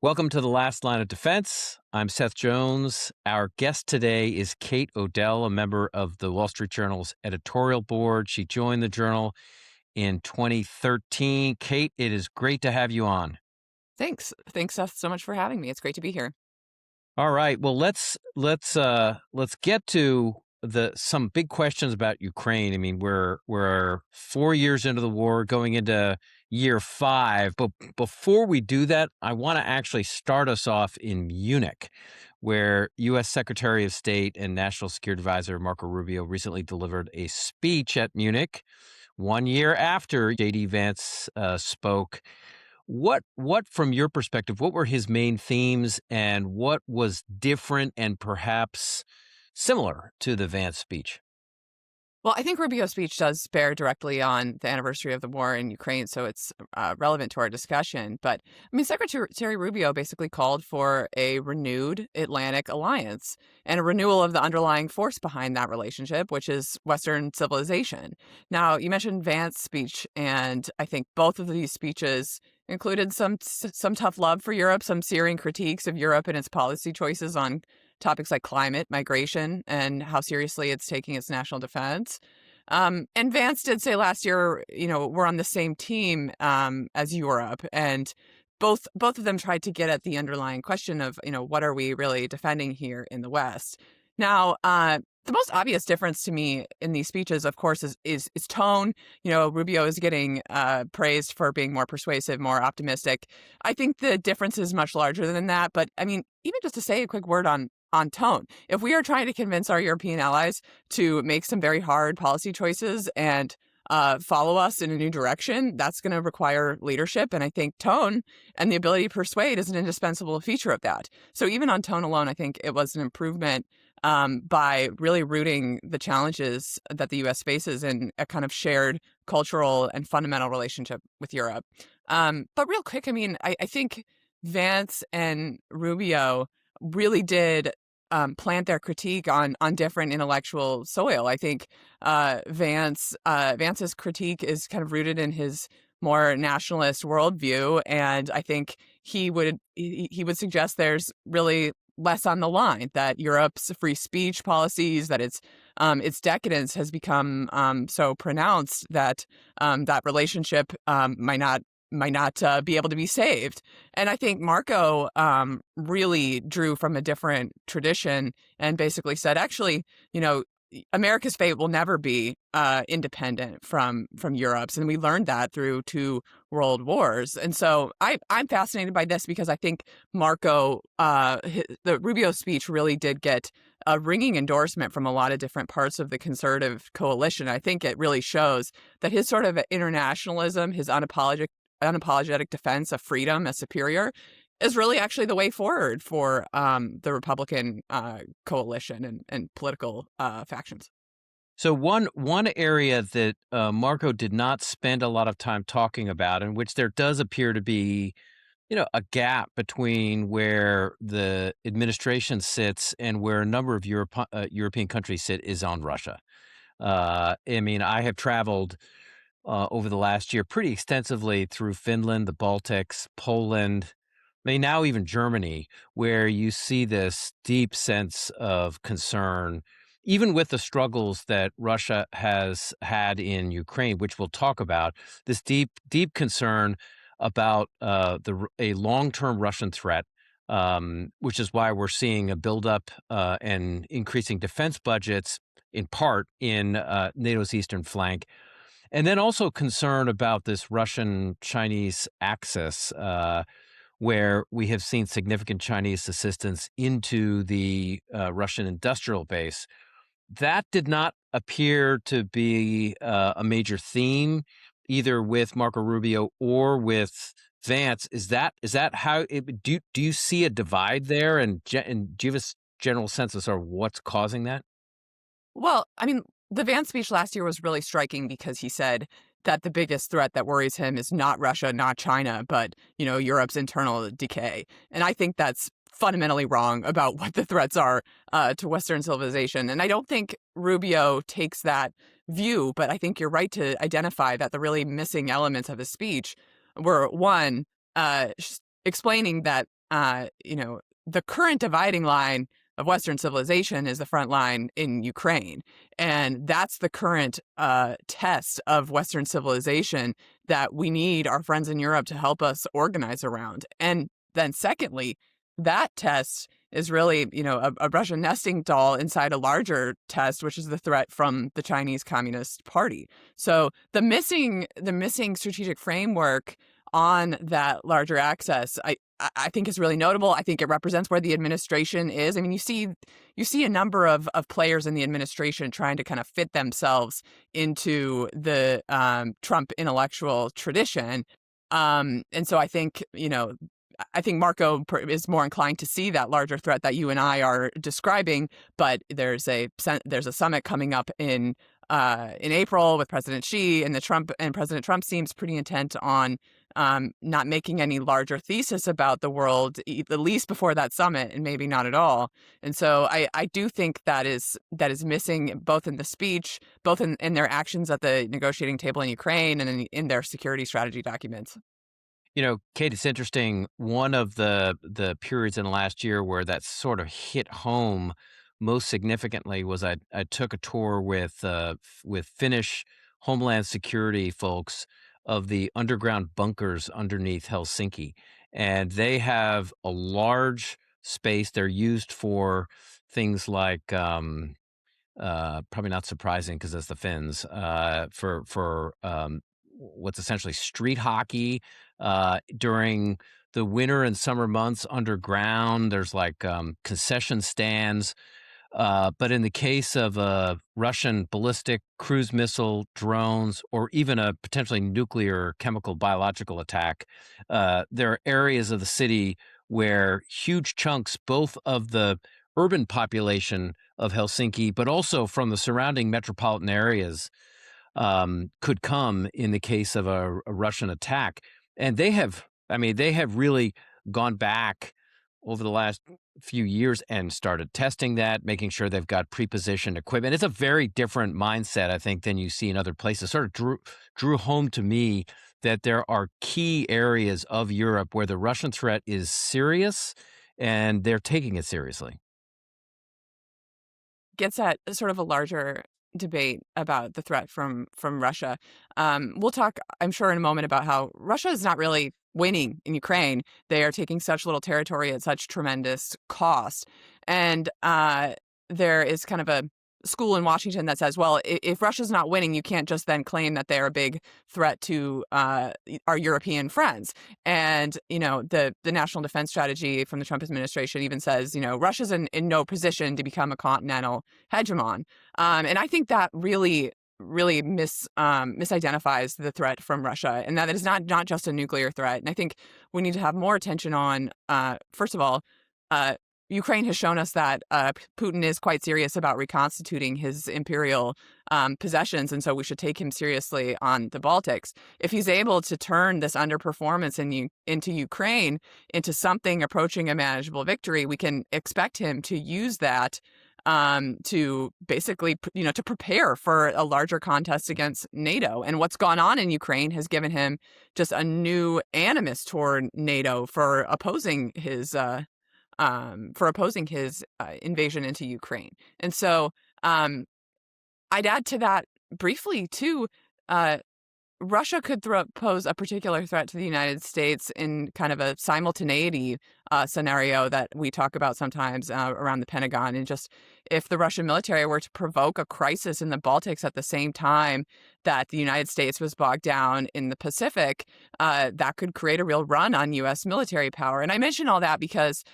Welcome to the Last Line of Defense. I'm Seth Jones. Our guest today is Kate Odell, a member of the Wall Street Journal's editorial board. She joined the Journal in 2013. Kate, it is great to have you on. Thanks. Thanks, Seth, so much for having me. It's great to be here. All right. Well, let's get to some big questions about Ukraine. I mean, we're 4 years into the war, going into year 5. But before we do that, I want to actually start us off in Munich, where U.S. Secretary of State and National Security Advisor Marco Rubio recently delivered a speech at Munich 1 year after J.D. Vance spoke. What from your perspective, what were his main themes and what was different and perhaps similar to the Vance speech? Well, I think Rubio's speech does bear directly on the anniversary of the war in Ukraine, so it's relevant to our discussion. But I mean, Secretary Rubio basically called for a renewed Atlantic alliance and a renewal of the underlying force behind that relationship, which is Western civilization. Now, you mentioned Vance's speech, and I think both of these speeches included some tough love for Europe, some searing critiques of Europe and its policy choices on topics like climate, migration, and how seriously it's taking its national defense. And Vance did say last year, we're on the same team as Europe, and both of them tried to get at the underlying question of, what are we really defending here in the West? Now, the most obvious difference to me in these speeches, of course, is tone. Rubio is getting praised for being more persuasive, more optimistic. I think the difference is much larger than that. But I mean, even just to say a quick word on tone, if we are trying to convince our European allies to make some very hard policy choices and follow us in a new direction, that's going to require leadership. And I think tone and the ability to persuade is an indispensable feature of that. So even on tone alone, I think it was an improvement by really rooting the challenges that the U.S. faces in a kind of shared cultural and fundamental relationship with Europe. But real quick, I mean, I think Vance and Rubio really did plant their critique on different intellectual soil. I think Vance's critique is kind of rooted in his more nationalist worldview, and I think he would suggest there's really less on the line, that Europe's free speech policies, that its decadence has become so pronounced that that relationship might not be able to be saved. And I think Marco really drew from a different tradition and basically said, actually, America's fate will never be independent from Europe's, and we learned that through 2 world wars. And so I'm fascinated by this because I think Marco, the Rubio speech really did get a ringing endorsement from a lot of different parts of the conservative coalition. I think it really shows that his sort of internationalism, his unapologetic defense of freedom as superior, is really actually the way forward for the Republican coalition and political factions. So one area that Marco did not spend a lot of time talking about, in which there does appear to be, a gap between where the administration sits and where a number of European countries sit, is on Russia. I mean, I have traveled over the last year pretty extensively through Finland, the Baltics, Poland, I mean, now even Germany, where you see this deep sense of concern, even with the struggles that Russia has had in Ukraine, which we'll talk about, this deep concern about a long-term Russian threat, which is why we're seeing a buildup and increasing defense budgets, in part in NATO's eastern flank. And then also concern about this Russian-Chinese axis, where we have seen significant Chinese assistance into the Russian industrial base. That did not appear to be a major theme, either with Marco Rubio or with Vance. Is that how do you see a divide there? And do you have a general sense of sort of what's causing that? Well, I mean, the Vance speech last year was really striking because he said that the biggest threat that worries him is not Russia, not China, but, Europe's internal decay. And I think that's fundamentally wrong about what the threats are to Western civilization. And I don't think Rubio takes that view, but I think you're right to identify that the really missing elements of his speech were, one, explaining that the current dividing line of Western civilization is the front line in Ukraine. And that's the current test of Western civilization that we need our friends in Europe to help us organize around. And then secondly, that test is really, a Russian nesting doll inside a larger test, which is the threat from the Chinese Communist Party. So the missing strategic framework on that larger axis, I think is really notable. I think it represents where the administration is. I mean, you see a number of players in the administration trying to kind of fit themselves into the Trump intellectual tradition. And so I think, I think Marco is more inclined to see that larger threat that you and I are describing. But there's a summit coming up in April with President Xi, and President Trump seems pretty intent on not making any larger thesis about the world, at least before that summit, and maybe not at all. And so I do think that is missing both in the speech, both in their actions at the negotiating table in Ukraine, and in their security strategy documents. Kate, it's interesting. One of the periods in the last year where that sort of hit home most significantly was I took a tour with Finnish Homeland Security folks of the underground bunkers underneath Helsinki, and they have a large space. They're used for things like probably not surprising because it's the Finns, for what's essentially street hockey during the winter and summer months underground. There's like concession stands. But in the case of a Russian ballistic cruise missile, drones, or even a potentially nuclear, chemical, biological attack, there are areas of the city where huge chunks, both of the urban population of Helsinki, but also from the surrounding metropolitan areas, could come in the case of a Russian attack. And they have really gone back over the last few years and started testing that, making sure they've got pre-positioned equipment. It's a very different mindset, I think, than you see in other places. Sort of drew home to me that there are key areas of Europe where the Russian threat is serious, and they're taking it seriously. Gets at sort of a larger debate about the threat from Russia. We'll talk, I'm sure, in a moment about how Russia is not really winning in Ukraine. They are taking such little territory at such tremendous cost. And there is kind of a school in Washington that says, well, if Russia's not winning, you can't just then claim that they're a big threat to our European friends. And, the national defense strategy from the Trump administration even says, Russia's in no position to become a continental hegemon. And I think that really misidentifies the threat from Russia, and that it is not just a nuclear threat. And I think we need to have more attention on, first of all, Ukraine has shown us that Putin is quite serious about reconstituting his imperial possessions, and so we should take him seriously on the Baltics. If he's able to turn this underperformance into Ukraine into something approaching a manageable victory, we can expect him to use that to basically, to prepare for a larger contest against NATO. And what's gone on in Ukraine has given him just a new animus toward NATO for opposing his invasion into Ukraine. And so I'd add to that briefly too. Russia could pose a particular threat to the United States in kind of a simultaneity scenario that we talk about sometimes around the Pentagon. And just if the Russian military were to provoke a crisis in the Baltics at the same time that the United States was bogged down in the Pacific, that could create a real run on U.S. military power. And I mention all that because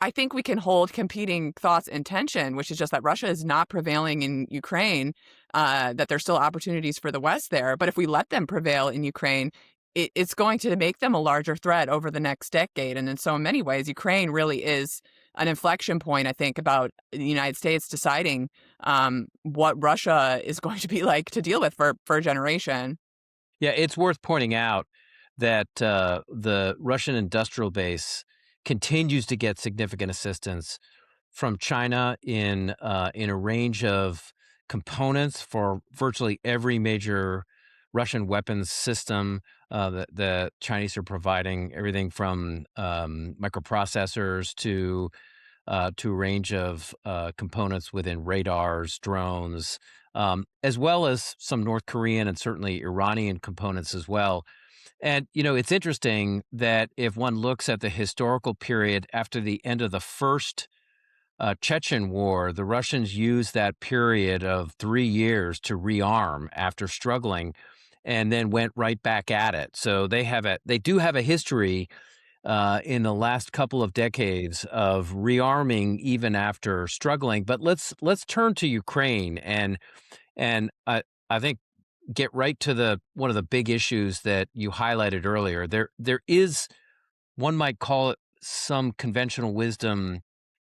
I think we can hold competing thoughts in tension, which is just that Russia is not prevailing in Ukraine, that there's still opportunities for the West there. But if we let them prevail in Ukraine, it's going to make them a larger threat over the next decade. And in so many ways, Ukraine really is an inflection point, I think, about the United States deciding what Russia is going to be like to deal with for a generation. Yeah, it's worth pointing out that the Russian industrial base continues to get significant assistance from China in a range of components for virtually every major Russian weapons system. The Chinese are providing everything from microprocessors to a range of components within radars, drones, as well as some North Korean and certainly Iranian components as well. And, it's interesting that if one looks at the historical period after the end of the first Chechen war, the Russians used that period of 3 years to rearm after struggling and then went right back at it. So they do have a history in the last couple of decades of rearming even after struggling. But let's turn to Ukraine and I think get right to the one of the big issues that you highlighted earlier. There is, one might call it, some conventional wisdom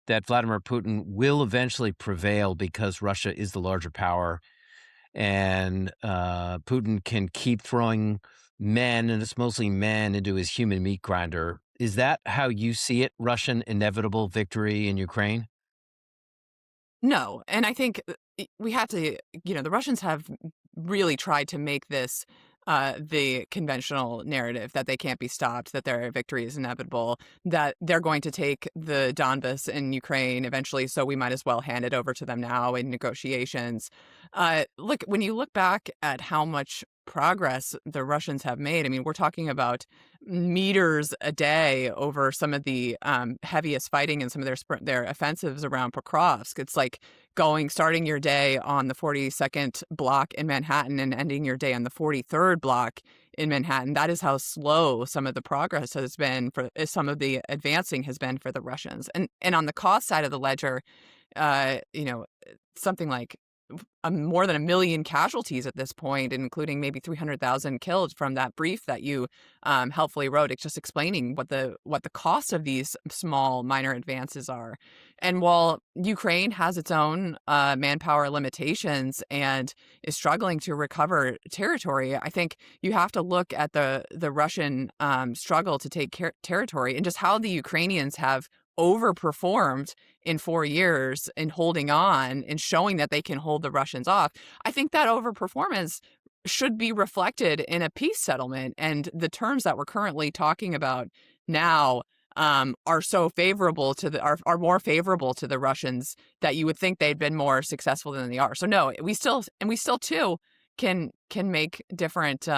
that Vladimir Putin will eventually prevail because Russia is the larger power, and Putin can keep throwing men, and it's mostly men, into his human meat grinder. Is that how you see it? Russian inevitable victory in Ukraine? No, and I think we have to, the Russians have really tried to make this the conventional narrative that they can't be stopped, that their victory is inevitable, that they're going to take the Donbas in Ukraine eventually, so we might as well hand it over to them now in negotiations. Look, when you look back at how much progress the Russians have made, I mean, we're talking about meters a day over some of the heaviest fighting in some of their offensives around Pokrovsk. It's like starting your day on the 42nd block in Manhattan and ending your day on the 43rd block in Manhattan. That is how slow some of the progress has been some of the advancing has been for the Russians. And on the cost side of the ledger, uh, you know, something like more than 1 million casualties at this point, including maybe 300,000 killed from that brief that you helpfully wrote. It's just explaining what the cost of these small minor advances are. And while Ukraine has its own manpower limitations and is struggling to recover territory, I think you have to look at the Russian struggle to take territory and just how the Ukrainians have overperformed in 4 years in holding on and showing that they can hold the Russians off. I think that overperformance should be reflected in a peace settlement. And the terms that we're currently talking about now are so favorable are more favorable to the Russians that you would think they'd been more successful than they are. So no, we still too can make different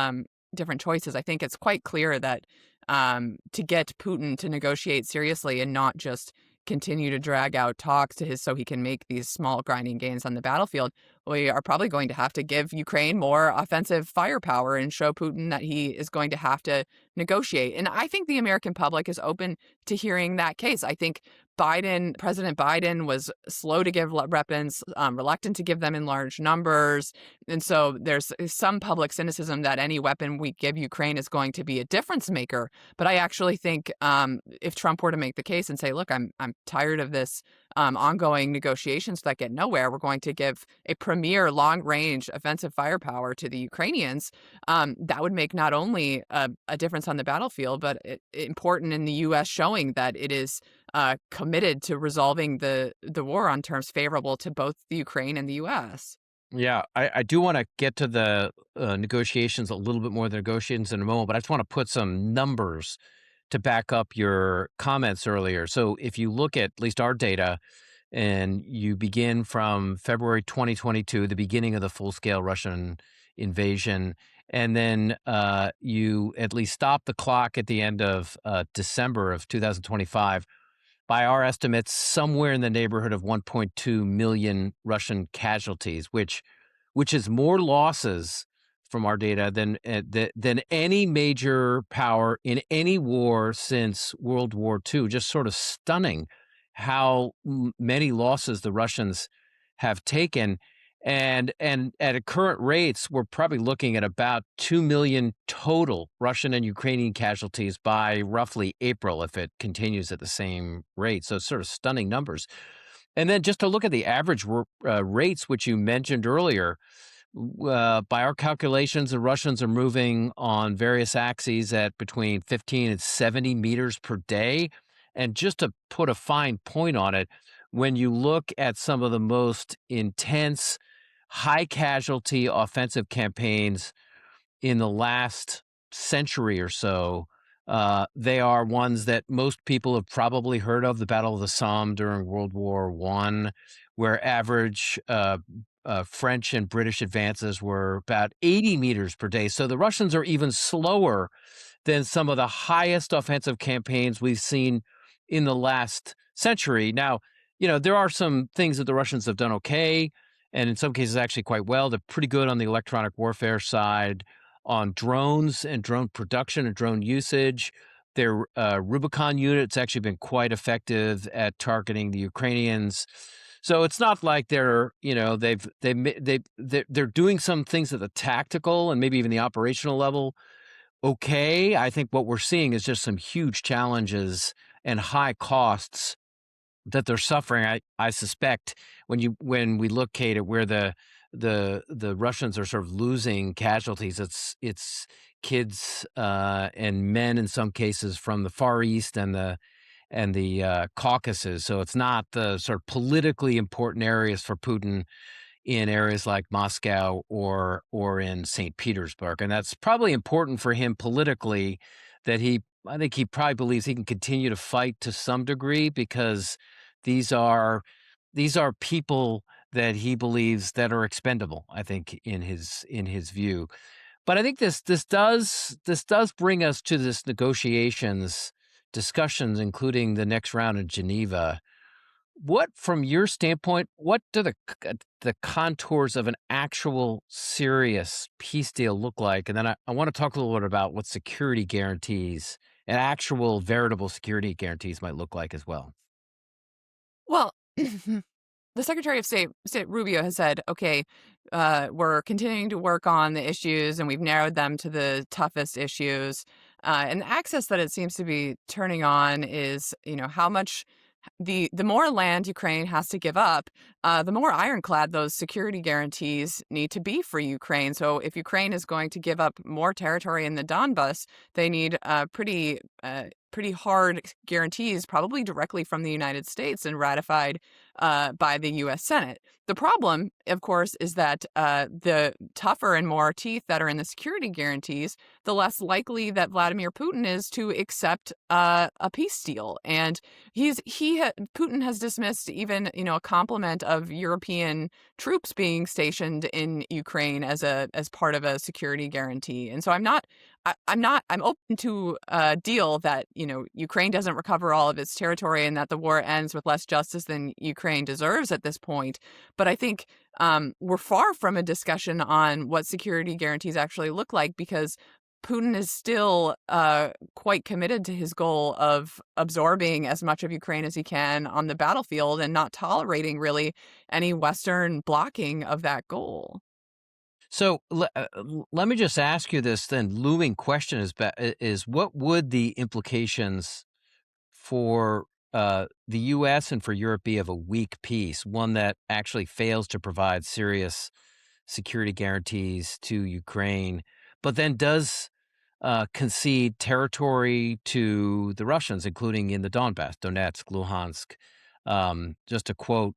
choices. I think it's quite clear that to get Putin to negotiate seriously and not just continue to drag out talks so he can make these small grinding gains on the battlefield, we are probably going to have to give Ukraine more offensive firepower and show Putin that he is going to have to negotiate. And I think the American public is open to hearing that case. I think President Biden was slow to give weapons, reluctant to give them in large numbers. And so there's some public cynicism that any weapon we give Ukraine is going to be a difference maker. But I actually think if Trump were to make the case and say, look, I'm tired of this ongoing negotiations that get nowhere, we're going to give a premier long-range offensive firepower to the Ukrainians, that would make not only a difference on the battlefield, but important in the U.S. showing that it is committed to resolving the war on terms favorable to both the Ukraine and the U.S. Yeah, I do want to get to the negotiations, a little bit more of the negotiations in a moment, but I just want to put some numbers to back up your comments earlier. So if you look at least our data, and you begin from February 2022, the beginning of the full-scale Russian invasion, and then you at least stop the clock at the end of December of 2025, by our estimates, somewhere in the neighborhood of 1.2 million Russian casualties, which is more losses from our data than any major power in any war since World War II. Just sort of stunning how many losses the Russians have taken. And at current rates, we're probably looking at about 2 million total Russian and Ukrainian casualties by roughly April if it continues at the same rate. So it's sort of stunning numbers. And then just to look at the average rates, which you mentioned earlier, by our calculations, the Russians are moving on various axes at between 15 and 70 meters per day. And just to put a fine point on it, when you look at some of the most intense, high casualty offensive campaigns in the last century or so. They are ones that most people have probably heard of: the Battle of the Somme during World War I, where average French and British advances were about 80 meters per day. So the Russians are even slower than some of the highest offensive campaigns we've seen in the last century. Now, there are some things that the Russians have done okay, and in some cases actually quite well. They're pretty good on the electronic warfare side, on drones and drone production and drone usage. Their Rubicon unit's actually been quite effective at targeting the Ukrainians. So it's not like they're doing some things at the tactical and maybe even the operational level okay. I think what we're seeing is just some huge challenges and high costs that they're suffering. I suspect when we look, Kate, at where the Russians are sort of losing casualties, it's kids and men in some cases from the Far East and the Caucasus. So it's not the sort of politically important areas for Putin in areas like Moscow or in St. Petersburg. And that's probably important for him politically, that I think he probably believes he can continue to fight to some degree, because these are people that he believes that are expendable, I think, in his view. But I think this does bring us to this negotiations discussions, including the next round in Geneva. What, from your standpoint, what do the contours of an actual serious peace deal look like? And then I want to talk a little bit about what security guarantees and actual veritable security guarantees might look like as well. Well, the Secretary of State Rubio has said, okay, we're continuing to work on the issues and we've narrowed them to the toughest issues. And the access that it seems to be turning on is, how much the more land Ukraine has to give up, the more ironclad those security guarantees need to be for Ukraine. So if Ukraine is going to give up more territory in the Donbas, they need pretty hard guarantees, probably directly from the United States and ratified by the U.S. Senate. The problem, of course, is that the tougher and more teeth that are in the security guarantees, the less likely that Vladimir Putin is to accept a peace deal. And Putin has dismissed even a complement of European troops being stationed in Ukraine as part of a security guarantee. And so I'm open to a deal that, Ukraine doesn't recover all of its territory and that the war ends with less justice than Ukraine deserves at this point. But I think we're far from a discussion on what security guarantees actually look like, because Putin is still quite committed to his goal of absorbing as much of Ukraine as he can on the battlefield and not tolerating really any Western blocking of that goal. So let me just ask you this then. Looming question is what would the implications for the U.S. and for Europe be of a weak peace, one that actually fails to provide serious security guarantees to Ukraine, but then does concede territory to the Russians, including in the Donbass, Donetsk, Luhansk? Just to quote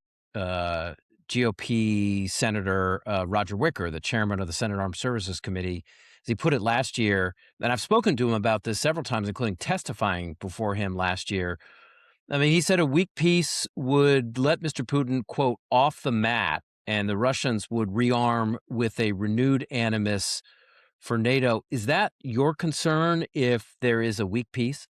GOP Senator Roger Wicker, the chairman of the Senate Armed Services Committee, as he put it last year, and I've spoken to him about this several times, including testifying before him last year. I mean, he said a weak peace would let Mr. Putin, quote, off the mat, and the Russians would rearm with a renewed animus for NATO. Is that your concern if there is a weak peace?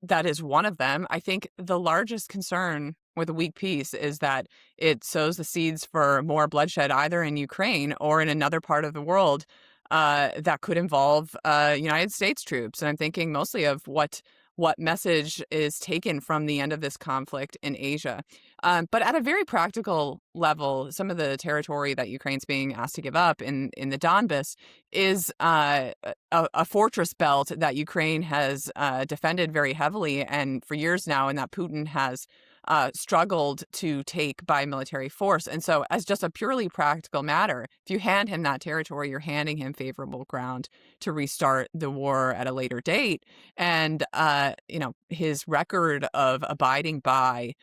That is one of them. I think the largest concern with a weak peace is that it sows the seeds for more bloodshed, either in Ukraine or in another part of the world that could involve United States troops. And I'm thinking mostly of what message is taken from the end of this conflict in Asia. But at a very practical level, some of the territory that Ukraine's being asked to give up in the Donbas is a fortress belt that Ukraine has defended very heavily and for years now, and that Putin has struggled to take by military force. And so as just a purely practical matter, if you hand him that territory, you're handing him favorable ground to restart the war at a later date. And, his record of abiding by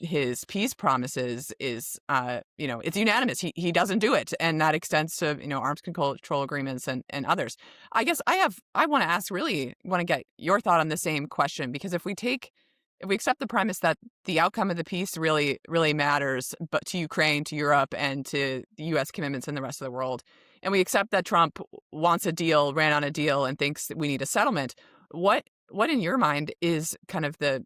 his peace promises is, it's unanimous. He doesn't do it, and that extends to arms control agreements and others. I guess I want to ask, really want to get your thought on the same question, because if we accept the premise that the outcome of the peace really matters, but to Ukraine, to Europe, and to the U.S. commitments in the rest of the world, and we accept that Trump wants a deal, ran on a deal, and thinks that we need a settlement, what in your mind is kind of the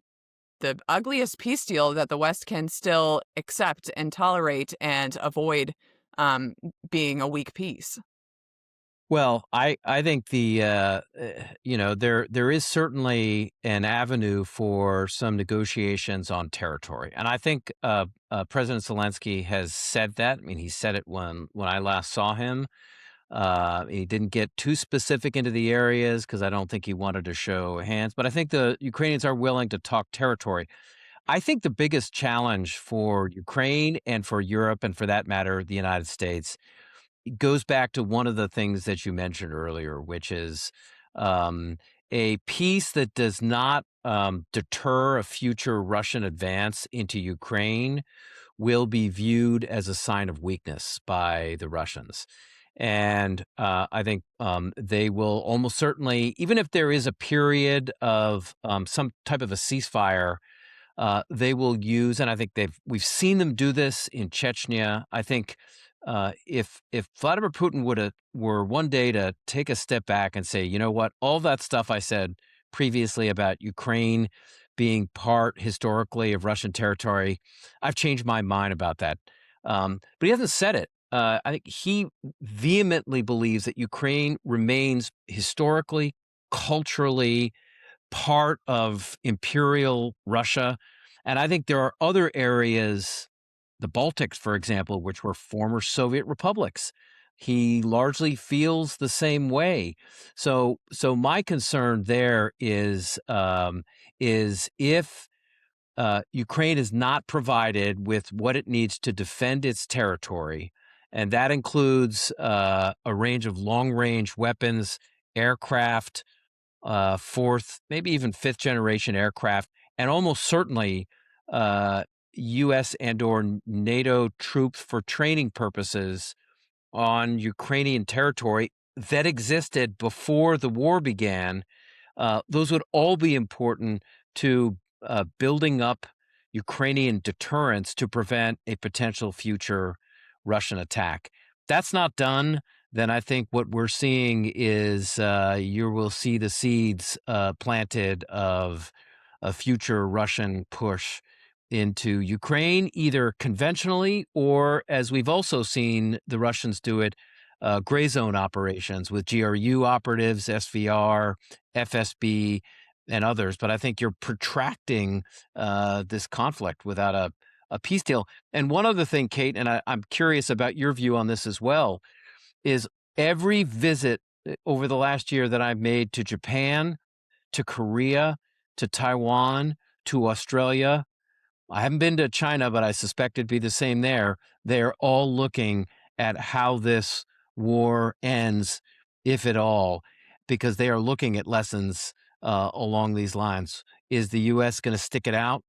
ugliest peace deal that the West can still accept and tolerate and avoid being a weak peace? Well, I think there is certainly an avenue for some negotiations on territory, and I think President Zelensky has said that. I mean, he said it when I last saw him. He didn't get too specific into the areas because I don't think he wanted to show hands, but I think the Ukrainians are willing to talk territory. I think the biggest challenge for Ukraine and for Europe, and for that matter, the United States, it goes back to one of the things that you mentioned earlier, which is um, a peace that does not deter a future Russian advance into Ukraine will be viewed as a sign of weakness by the Russians. And I think they will almost certainly, even if there is a period of some type of a ceasefire, they will use, and I think we've seen them do this in Chechnya. I think if Vladimir Putin were one day to take a step back and say, you know what, all that stuff I said previously about Ukraine being part historically of Russian territory, I've changed my mind about that. But he hasn't said it. I think he vehemently believes that Ukraine remains historically, culturally, part of imperial Russia. And I think there are other areas, the Baltics, for example, which were former Soviet republics. He largely feels the same way. So my concern there is if Ukraine is not provided with what it needs to defend its territory, and that includes a range of long-range weapons, aircraft, fourth, maybe even fifth generation aircraft, and almost certainly U.S. and/or NATO troops for training purposes on Ukrainian territory that existed before the war began. Those would all be important to building up Ukrainian deterrence to prevent a potential future Russian attack. That's not done, then I think what we're seeing is you will see the seeds planted of a future Russian push into Ukraine, either conventionally or, as we've also seen the Russians do it, gray zone operations with GRU operatives, SVR, FSB, and others. But I think you're protracting this conflict without a peace deal. And one other thing, Kate, and I'm curious about your view on this as well, is every visit over the last year that I've made to Japan, to Korea, to Taiwan, to Australia. I haven't been to China, but I suspect it'd be the same there. They're all looking at how this war ends, if at all, because they are looking at lessons along these lines. Is the U.S. going to stick it out?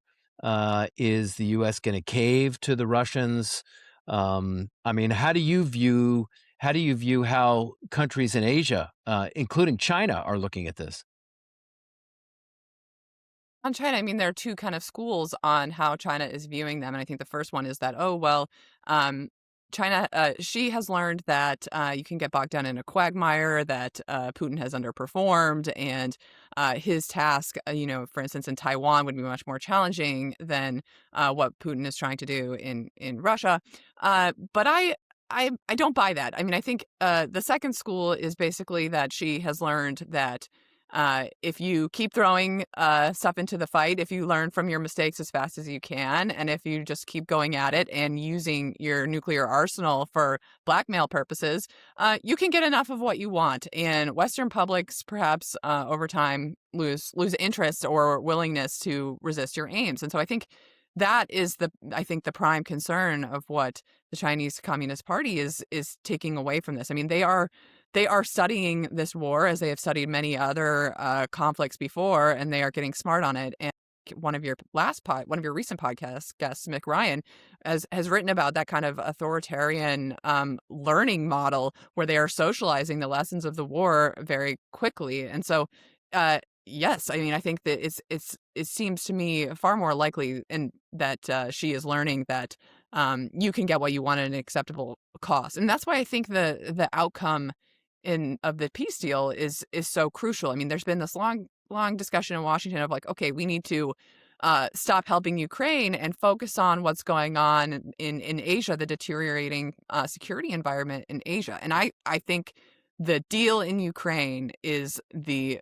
Is the U.S. going to cave to the Russians? I mean, how do you view how countries in Asia, including China, are looking at this? On China, I mean, there are two kind of schools on how China is viewing them. And I think the first one is that, oh, well, um, China, she has learned that you can get bogged down in a quagmire, that Putin has underperformed, and his task, for instance, in Taiwan would be much more challenging than what Putin is trying to do in Russia. But I don't buy that. I mean, I think the second school is basically that she has learned that if you keep throwing stuff into the fight, if you learn from your mistakes as fast as you can, and if you just keep going at it and using your nuclear arsenal for blackmail purposes, you can get enough of what you want. And Western publics, perhaps over time, lose interest or willingness to resist your aims. And so I think that is the prime concern of what the Chinese Communist Party is taking away from this. I mean, they are studying this war as they have studied many other conflicts before, and they are getting smart on it. one of your one of your recent podcast guests, Mick Ryan, has written about that kind of authoritarian learning model where they are socializing the lessons of the war very quickly. And so, yes, I mean, I think that it seems to me far more likely and that she is learning that you can get what you want at an acceptable cost. And that's why I think the outcome of the peace deal is so crucial. I mean, there's been this long discussion in Washington of like, okay, we need to stop helping Ukraine and focus on what's going on in Asia, the deteriorating security environment in Asia. And I think the deal in Ukraine is the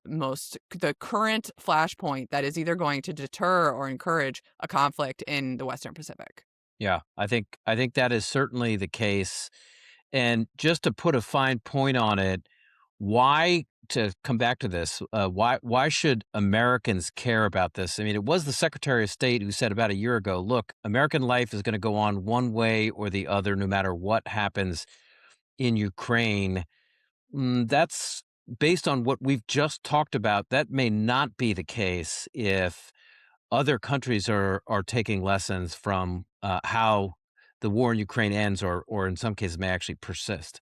current flashpoint that is either going to deter or encourage a conflict in the Western Pacific. Yeah, I think that is certainly the case. And just to put a fine point on it, why to come back to this, why should Americans care about this? I mean, it was the Secretary of State who said about a year ago, look, American life is going to go on one way or the other, no matter what happens in Ukraine. That's based on what we've just talked about. That may not be the case if other countries are taking lessons from how the war in Ukraine ends, or in some cases may actually persist.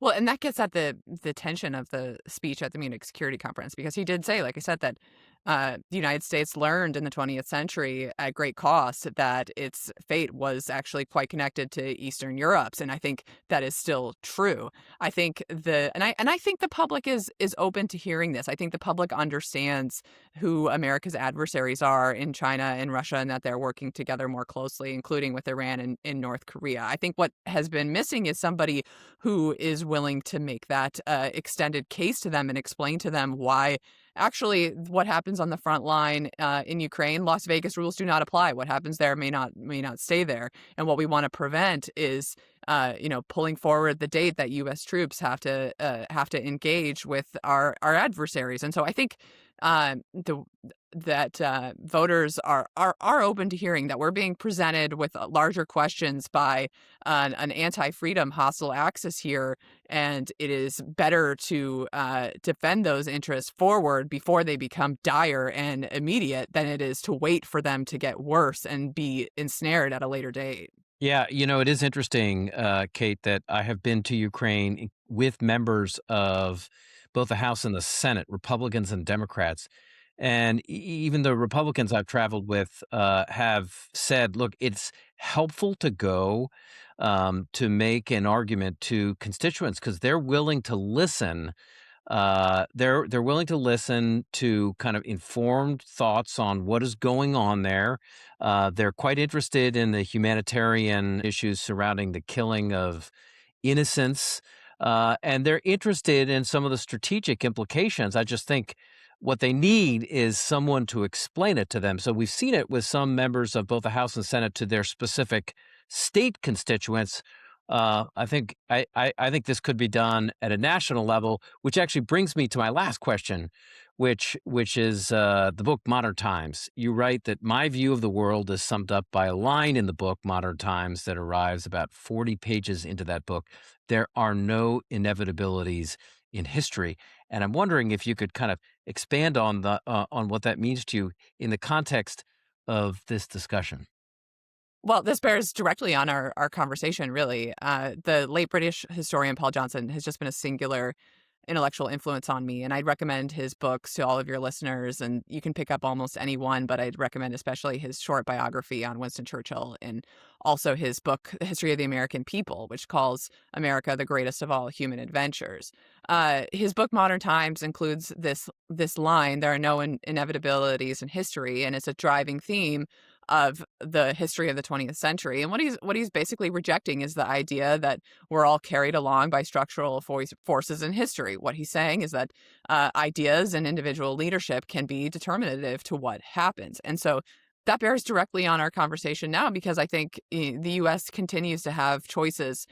Well, and that gets at the tension of the speech at the Munich Security Conference, because he did say, like I said, that the United States learned in the 20th century at great cost that its fate was actually quite connected to Eastern Europe's, and I think that is still true. I think I think the public is open to hearing this. I think the public understands who America's adversaries are in China and Russia, and that they're working together more closely, including with Iran and in North Korea. I think what has been missing is somebody who is willing to make that extended case to them and explain to them why actually what happens on the front line in Ukraine, Las Vegas rules do not apply. What happens there may not stay there. And what we want to prevent is pulling forward the date that U.S. troops have to engage with our adversaries. And so I think voters are open to hearing that we're being presented with larger questions by an anti-freedom hostile axis here, and it is better to defend those interests forward before they become dire and immediate than it is to wait for them to get worse and be ensnared at a later date. Yeah, it is interesting, Kate, that I have been to Ukraine with members of both the House and the Senate, Republicans and Democrats. And even the Republicans I've traveled with have said, look, it's helpful to go to make an argument to constituents because they're willing to listen. They're willing to listen to kind of informed thoughts on what is going on there. They're quite interested in the humanitarian issues surrounding the killing of innocents, and they're interested in some of the strategic implications. I just think what they need is someone to explain it to them. So we've seen it with some members of both the House and Senate to their specific state constituents. I think this could be done at a national level, which actually brings me to my last question, which is the book Modern Times. You write that my view of the world is summed up by a line in the book Modern Times that arrives about 40 pages into that book. There are no inevitabilities in history, and I'm wondering if you could kind of expand on what that means to you in the context of this discussion. Well, this bears directly on our conversation, really. The late British historian Paul Johnson has just been a singular intellectual influence on me, and I'd recommend his books to all of your listeners. And you can pick up almost any one, but I'd recommend especially his short biography on Winston Churchill, and also his book, The History of the American People, which calls America the greatest of all human adventures. His book, Modern Times, includes this line, there are no inevitabilities in history, and it's a driving theme of the history of the 20th century. And what he's basically rejecting is the idea that we're all carried along by structural forces in history. What he's saying is that ideas and individual leadership can be determinative to what happens. And so that bears directly on our conversation now, because I think the U.S. continues to have choices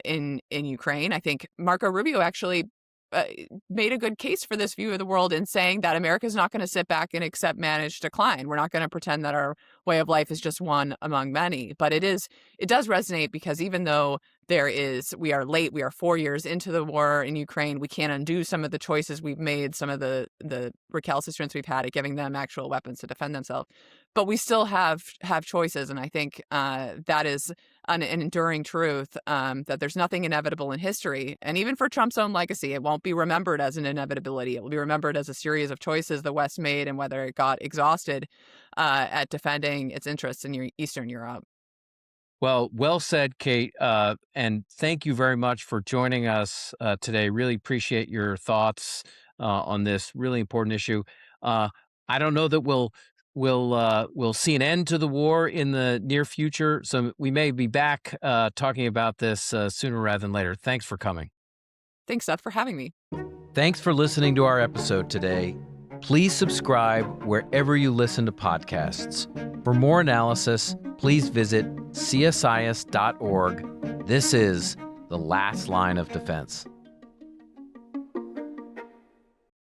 in Ukraine. I think Marco Rubio actually made a good case for this view of the world in saying that America is not going to sit back and accept managed decline. We're not going to pretend that our way of life is just one among many. But it does resonate, because even though we are late. We are 4 years into the war in Ukraine. We can't undo some of the choices we've made, some of the recalcitrance we've had at giving them actual weapons to defend themselves. But we still have choices, and I think that is an enduring truth, that there's nothing inevitable in history. And even for Trump's own legacy, it won't be remembered as an inevitability. It will be remembered as a series of choices the West made and whether it got exhausted at defending its interests in Eastern Europe. Well said, Kate. And thank you very much for joining us today. Really appreciate your thoughts on this really important issue. I don't know that we'll see an end to the war in the near future, so we may be back talking about this sooner rather than later. Thanks for coming. Thanks, Seth, for having me. Thanks for listening to our episode today. Please subscribe wherever you listen to podcasts. For more analysis, please visit CSIS.org. This is The Last Line of Defense.